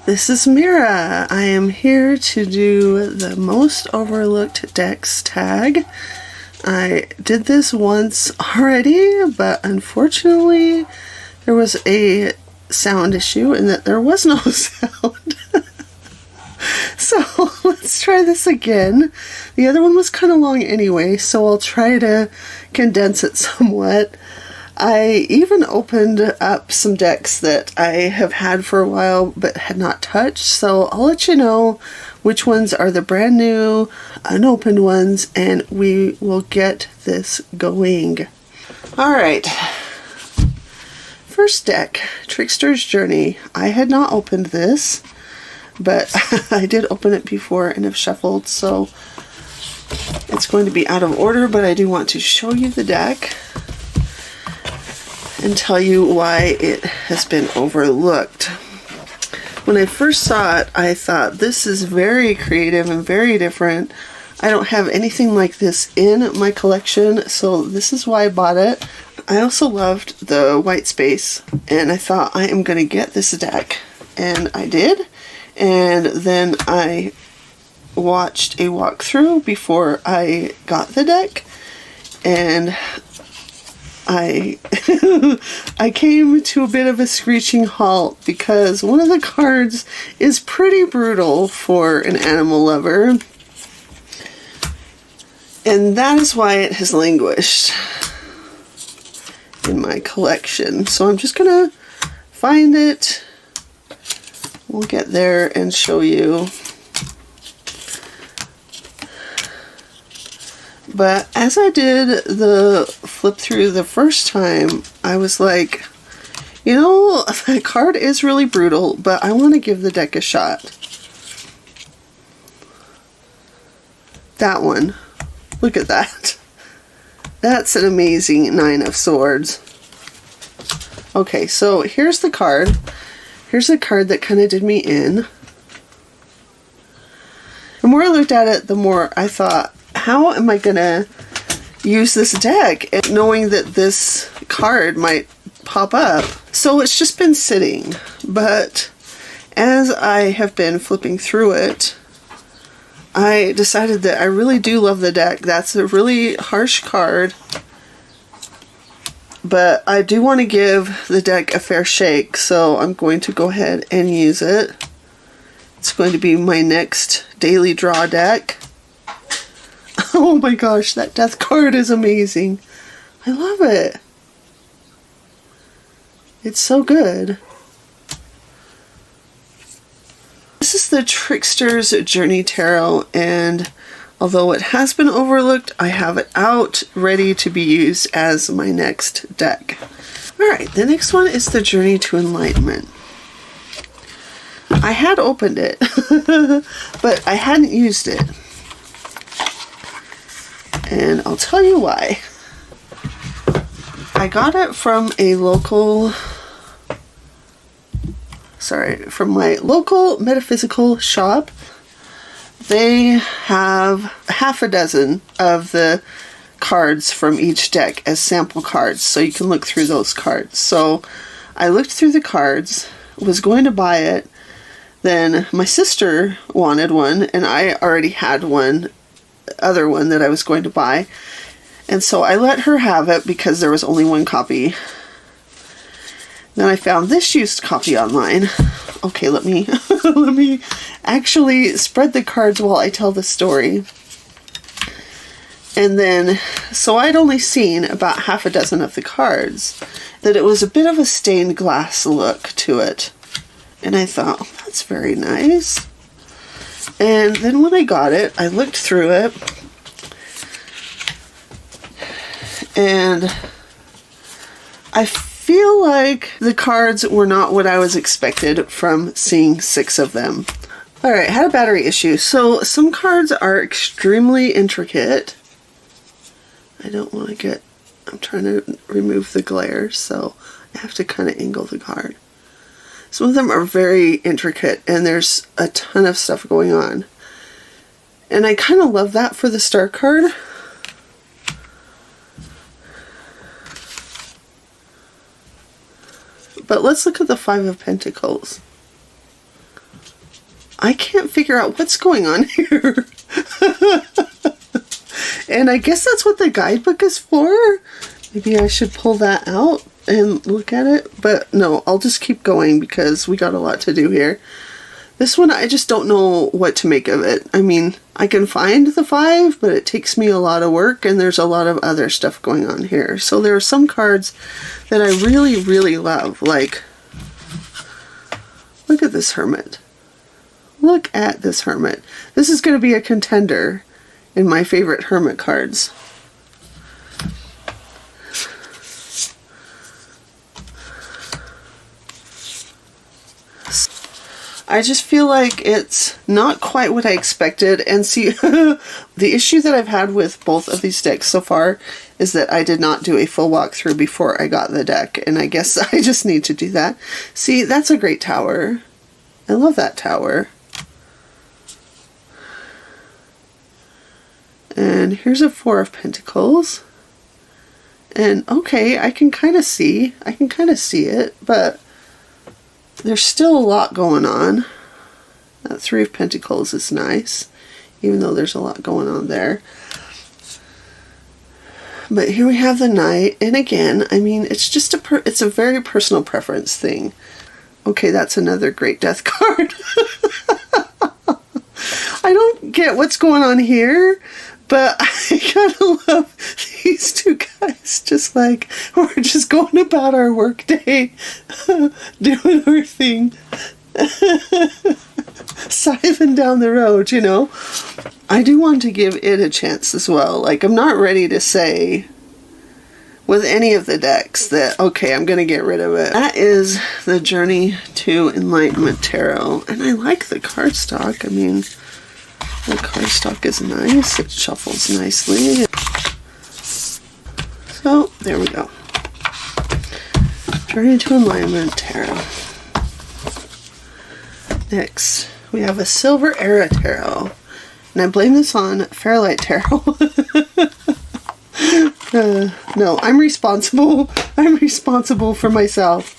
This is Mira. I am here to do the most overlooked decks tag. I did this once already, but unfortunately there was a sound issue in that there was no sound. So let's try this again. The other one was kind of long anyway, so I'll try to condense it somewhat. I even opened up some decks that I have had for a while but had not touched, so I'll let you know which ones are the brand new, unopened ones, and we will get this going. Alright, first deck, Trickster's Journey. I had not opened this, but I did open it before and have shuffled, so it's going to be out of order, but I do want to show you the deck and tell you why it has been overlooked. When I first saw it, I thought this is very creative and very different. I don't have anything like this in my collection, so this is why I bought it. I also loved the white space, and I thought I am going to get this deck, and I did. And then I watched a walkthrough before I got the deck, and I came to a bit of a screeching halt because one of the cards is pretty brutal for an animal lover, and that is why it has languished in my collection. So I'm just gonna find it. We'll get there and show you. But as I did the flip through the first time, I was like, you know, that card is really brutal, but I want to give the deck a shot. That one. Look at that. That's an amazing Nine of Swords. Okay, so here's the card. Here's the card that kind of did me in. The more I looked at it, the more I thought, how am I going to use this deck, and knowing that this card might pop up? So it's just been sitting, but as I have been flipping through it, I decided that I really do love the deck. That's a really harsh card, but I do want to give the deck a fair shake, so I'm going to go ahead and use it. It's going to be my next daily draw deck. Oh my gosh, that death card is amazing. I love it. It's so good. This is the Trickster's Journey Tarot, and although it has been overlooked, I have it out ready to be used as my next deck. Alright, the next one is the Journey to Enlightenment. I had opened it, but I hadn't used it. And I'll tell you why. I got it from a local, from my local metaphysical shop. They have half a dozen of the cards from each deck as sample cards, so you can look through those cards. So I looked through the cards, was going to buy it, then my sister wanted one, and I already had other one that I was going to buy, and so I let her have it because there was only one copy. Then I found this used copy online. Okay, let me let me actually spread the cards while I tell the story. And then, so I'd only seen about half a dozen of the cards, that it was a bit of a stained glass look to it. And I thought, oh, that's very nice. And then when I got it, I looked through it, and I feel like the cards were not what I was expected from seeing 6 of them. Alright, had a battery issue. So some cards are extremely intricate. I don't want to get, I'm trying to remove the glare, so I have to kind of angle the card. Some of them are very intricate, and there's a ton of stuff going on. And I kind of love that for the star card. But let's look at the Five of Pentacles. I can't figure out what's going on here. And I guess that's what the guidebook is for. Maybe I should pull that out and look at it. But no, I'll just keep going because we got a lot to do here. This one, I just don't know what to make of it. I mean, I can find the 5, but it takes me a lot of work, and there's a lot of other stuff going on here. So there are some cards that I really, really love. Like, look at this Hermit. Look at this Hermit. This is going to be a contender in my favorite Hermit cards. I just feel like it's not quite what I expected. And see, the issue that I've had with both of these decks so far is that I did not do a full walkthrough before I got the deck. And I guess I just need to do that. See, that's a great tower. I love that tower. And here's a 4 of Pentacles. And okay, I can kind of see it, but there's still a lot going on. That 3 of Pentacles is nice, even though there's a lot going on there. But here we have the Knight, and again, I mean, it's just it's a very personal preference thing. Okay, that's another Great Death card. I don't get what's going on here, but I kind of love these two guys. Just like, we're just going about our work day, doing our thing, scything down the road, you know. I do want to give it a chance as well. Like, I'm not ready to say with any of the decks that, okay, I'm going to get rid of it. That is the Journey to Enlightenment Tarot. And I like the cardstock. I mean, the cardstock is nice. It shuffles nicely. So, there we go. Journey to Enlightenment Tarot. Next, we have a Silver Era Tarot. And I blame this on Fairlight Tarot. No, I'm responsible. I'm responsible for myself.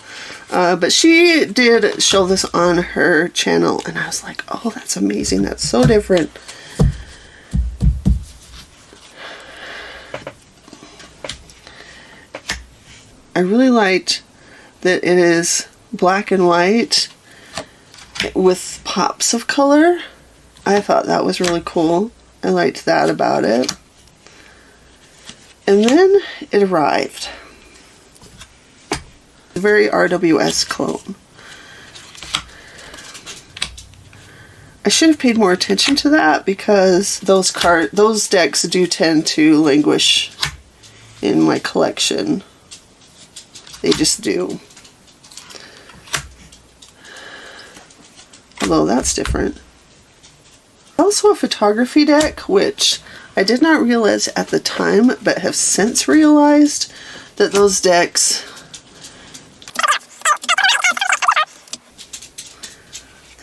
But she did show this on her channel, and I was like, oh, that's amazing. That's so different. I really liked that it is black and white with pops of color. I thought that was really cool. I liked that about it. And then it arrived. A very RWS clone. I should have paid more attention to that because those decks do tend to languish in my collection. They just do. Although that's different. Also a photography deck, which I did not realize at the time, but have since realized that those decks,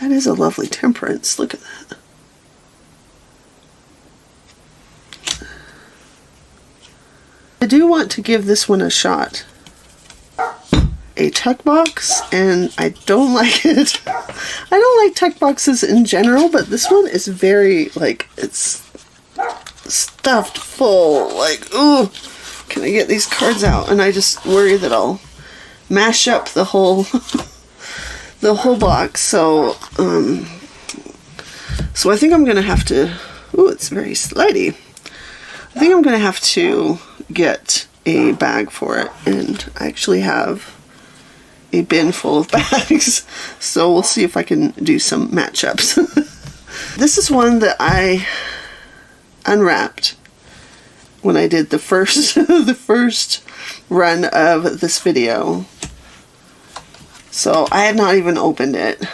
that is a lovely Temperance. Look at that. I do want to give this one a shot. A tuck box, and I don't like it. I don't like tuck boxes in general, but this one is very, like, it's stuffed full. Like, ooh, can I get these cards out? And I just worry that I'll mash up the whole the whole box. So I think I'm gonna have to, ooh, it's very slidey. I think I'm gonna have to get a bag for it, and I actually have a bin full of bags, so we'll see if I can do some matchups. This is one that I unwrapped when I did the first the first run of this video, so I had not even opened it.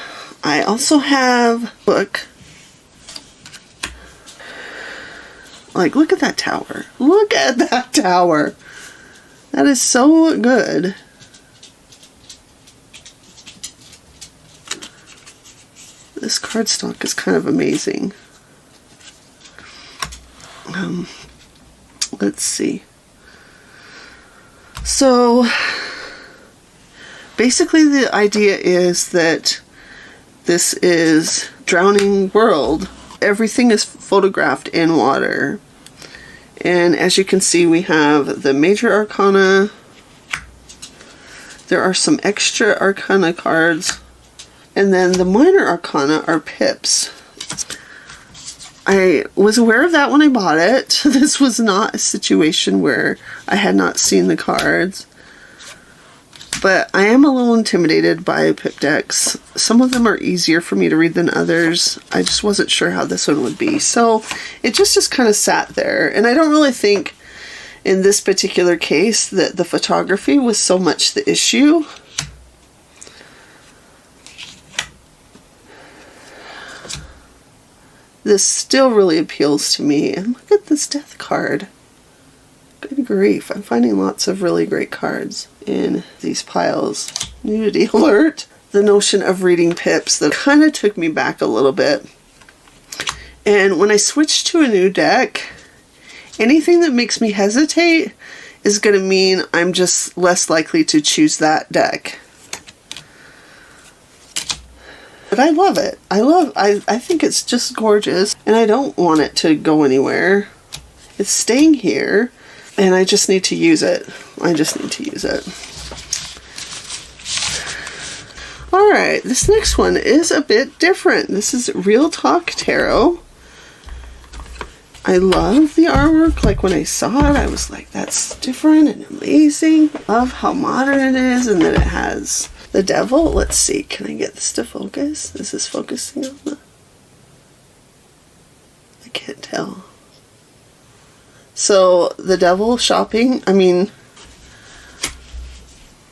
I also have a book. Like, look at that tower. Look at that tower. That is so good. This cardstock is kind of amazing. Let's see. So basically the idea is that This is Drowning World. Everything is photographed in water. And as you can see, we have the major arcana. There are some extra arcana cards. And then the minor arcana are pips. I was aware of that when I bought it. This was not a situation where I had not seen the cards. But I am a little intimidated by pip decks. Some of them are easier for me to read than others. I just wasn't sure how this one would be. So it just kind of sat there. And I don't really think in this particular case that the photography was so much the issue. This still really appeals to me. And look at this death card. Good grief. I'm finding lots of really great cards in these piles. Nudity alert. The notion of reading pips, that kind of took me back a little bit. And when I switch to a new deck, anything that makes me hesitate is going to mean I'm just less likely to choose that deck. But I love it. I think it's just gorgeous, and I don't want it to go anywhere. It's staying here, and I just need to use it. Alright, this next one is a bit different. This is Real Talk Tarot. I love the artwork. Like when I saw it, I was like, that's different and amazing. Love how modern it is, and that it has the devil. Let's see, can I get this to focus? This is focusing on the... I can't tell. So, the devil shopping, I mean,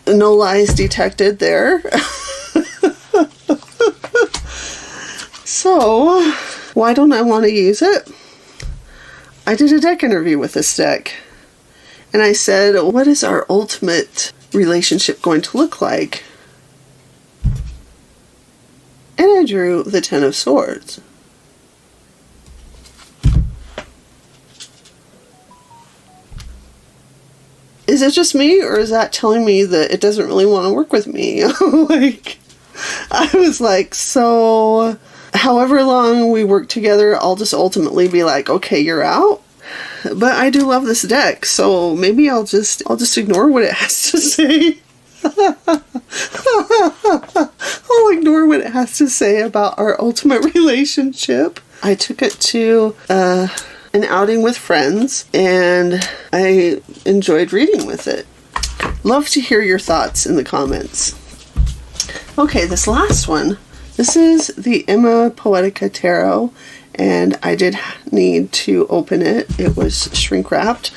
no lies detected there. So, why don't I want to use it? I did a deck interview with this deck, and I said, what is our ultimate relationship going to look like? And I drew the Ten of Swords. Is it just me, or is that telling me that it doesn't really want to work with me? Like, I was like, so however long we work together, I'll just ultimately be like, okay, you're out. But I do love this deck, so maybe I'll just ignore what it has to say. I'll ignore what it has to say about our ultimate relationship. I took it to an outing with friends, and I enjoyed reading with it. Love to hear your thoughts in the comments. Okay, this last one. This is the Emma Poetica Tarot, and I did need to open it. It was shrink wrapped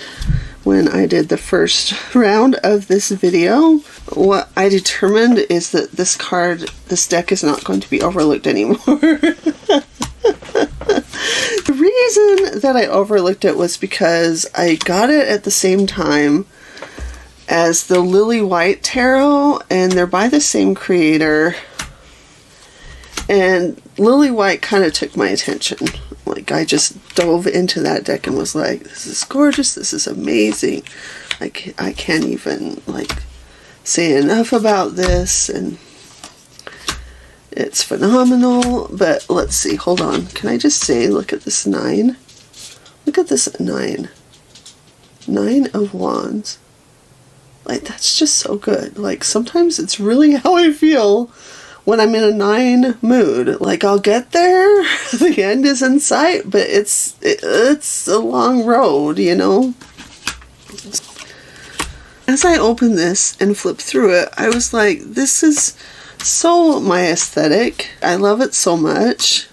when I did the first round of this video. What I determined is that this deck is not going to be overlooked anymore. The reason that I overlooked it was because I got it at the same time as the Lily White Tarot, and they're by the same creator. And Lily White kind of took my attention. Like, I just dove into that deck and was like, this is gorgeous, this is amazing. I can't even, like, say enough about this, and it's phenomenal. But let's see, hold on. Can I just say, look at this 9. Look at this 9. 9 of Wands. Like, that's just so good. Like, sometimes it's really how I feel when I'm in a 9 mood. Like, I'll get there, the end is in sight, but it's a long road, you know? As I opened this and flipped through it, I was like, this is so my aesthetic. I love it so much.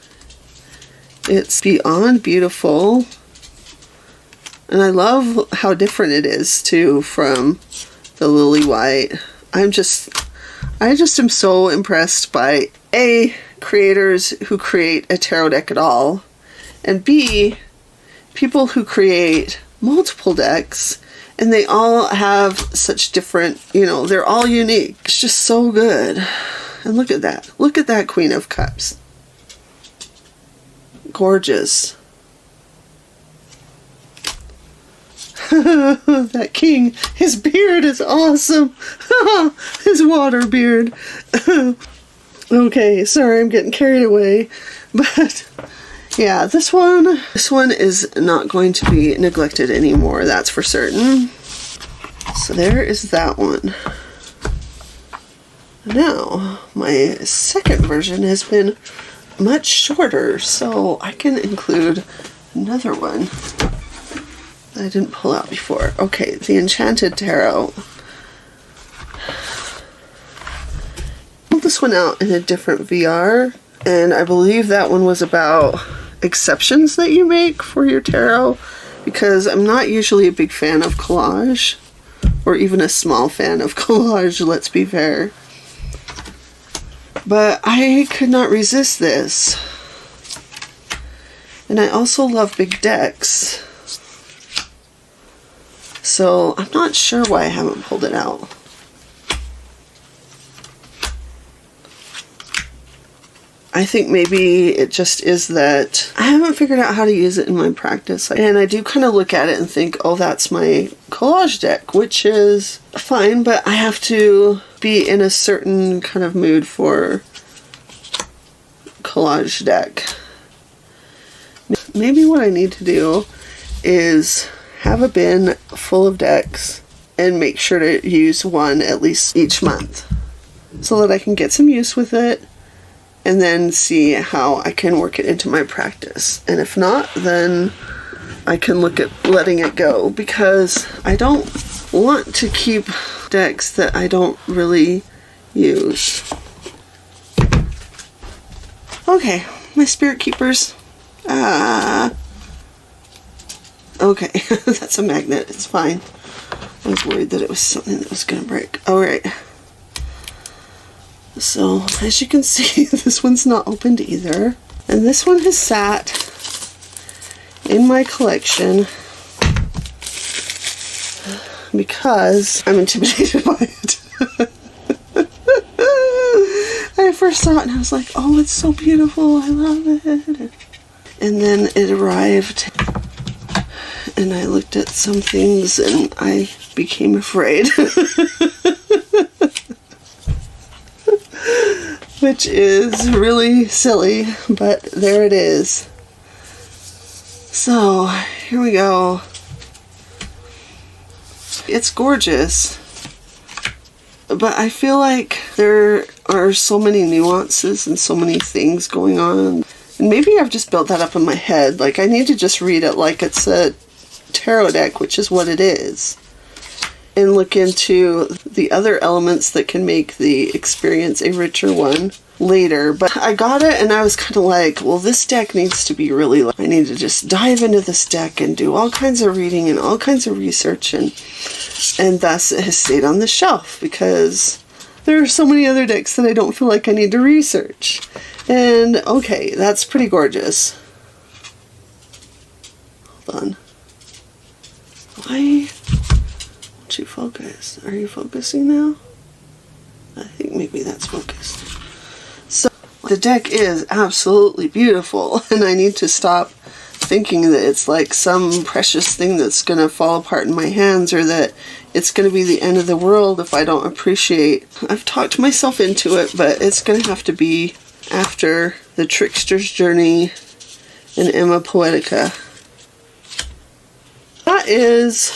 It's beyond beautiful. And I love how different it is, too, from the Lily White. I just am so impressed by A, creators who create a tarot deck at all, and B, people who create multiple decks, and they all have such different, you know, they're all unique. It's just so good. And look at that. Look at that Queen of Cups. Gorgeous. That king, his beard is awesome. His water beard. Okay, sorry, I'm getting carried away, but yeah, this one is not going to be neglected anymore, that's for certain. So there is that one. Now, my second version has been much shorter, so I can include another one that I didn't pull out before. Okay, the Enchanted Tarot. I pulled this one out in a different VR, and I believe that one was about exceptions that you make for your tarot, because I'm not usually a big fan of collage, or even a small fan of collage, let's be fair. But I could not resist this. And I also love big decks. So I'm not sure why I haven't pulled it out. I think maybe it just is that I haven't figured out how to use it in my practice. And I do kind of look at it and think, oh, that's my collage deck, which is fine, but I have to be in a certain kind of mood for collage deck. Maybe what I need to do is have a bin full of decks and make sure to use one at least each month so that I can get some use with it and then see how I can work it into my practice. And if not, then I can look at letting it go, because I don't want to keep decks that I don't really use. Okay, my spirit keepers. Okay, that's a magnet, it's fine. I was worried that it was something that was gonna break. Alright. So, as you can see, this one's not opened either. And this one has sat in my collection because I'm intimidated by it. I first saw it and I was like, oh, it's so beautiful, I love it. And then it arrived and I looked at some things and I became afraid. Which is really silly, but there it is. So, here we go. It's gorgeous, but I feel like there are so many nuances and so many things going on. And maybe I've just built that up in my head. Like, I need to just read it like it's a tarot deck, which is what it is, and look into the other elements that can make the experience a richer one later. But I got it and I was kind of like, well, this deck needs to be really, I need to just dive into this deck and do all kinds of reading and all kinds of research, and thus it has stayed on the shelf because there are so many other decks that I don't feel like I need to research. And okay, that's pretty gorgeous. Hold on. Why won't you focus? Are you focusing now? I think maybe that's focused. So the deck is absolutely beautiful, and I need to stop thinking that it's like some precious thing that's going to fall apart in my hands, or that it's going to be the end of the world if I don't appreciate. I've talked myself into it, but it's going to have to be after The Trickster's Journey and Emma Poetica. That is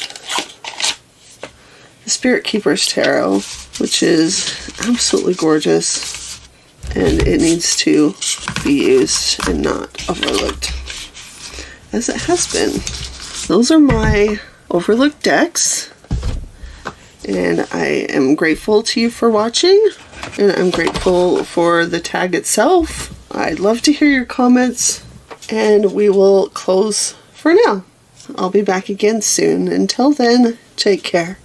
the Spirit Keepers Tarot, which is absolutely gorgeous, and it needs to be used and not overlooked, as it has been. Those are my overlooked decks, and I am grateful to you for watching, and I'm grateful for the tag itself. I'd love to hear your comments, and we will close for now. I'll be back again soon. Until then, take care.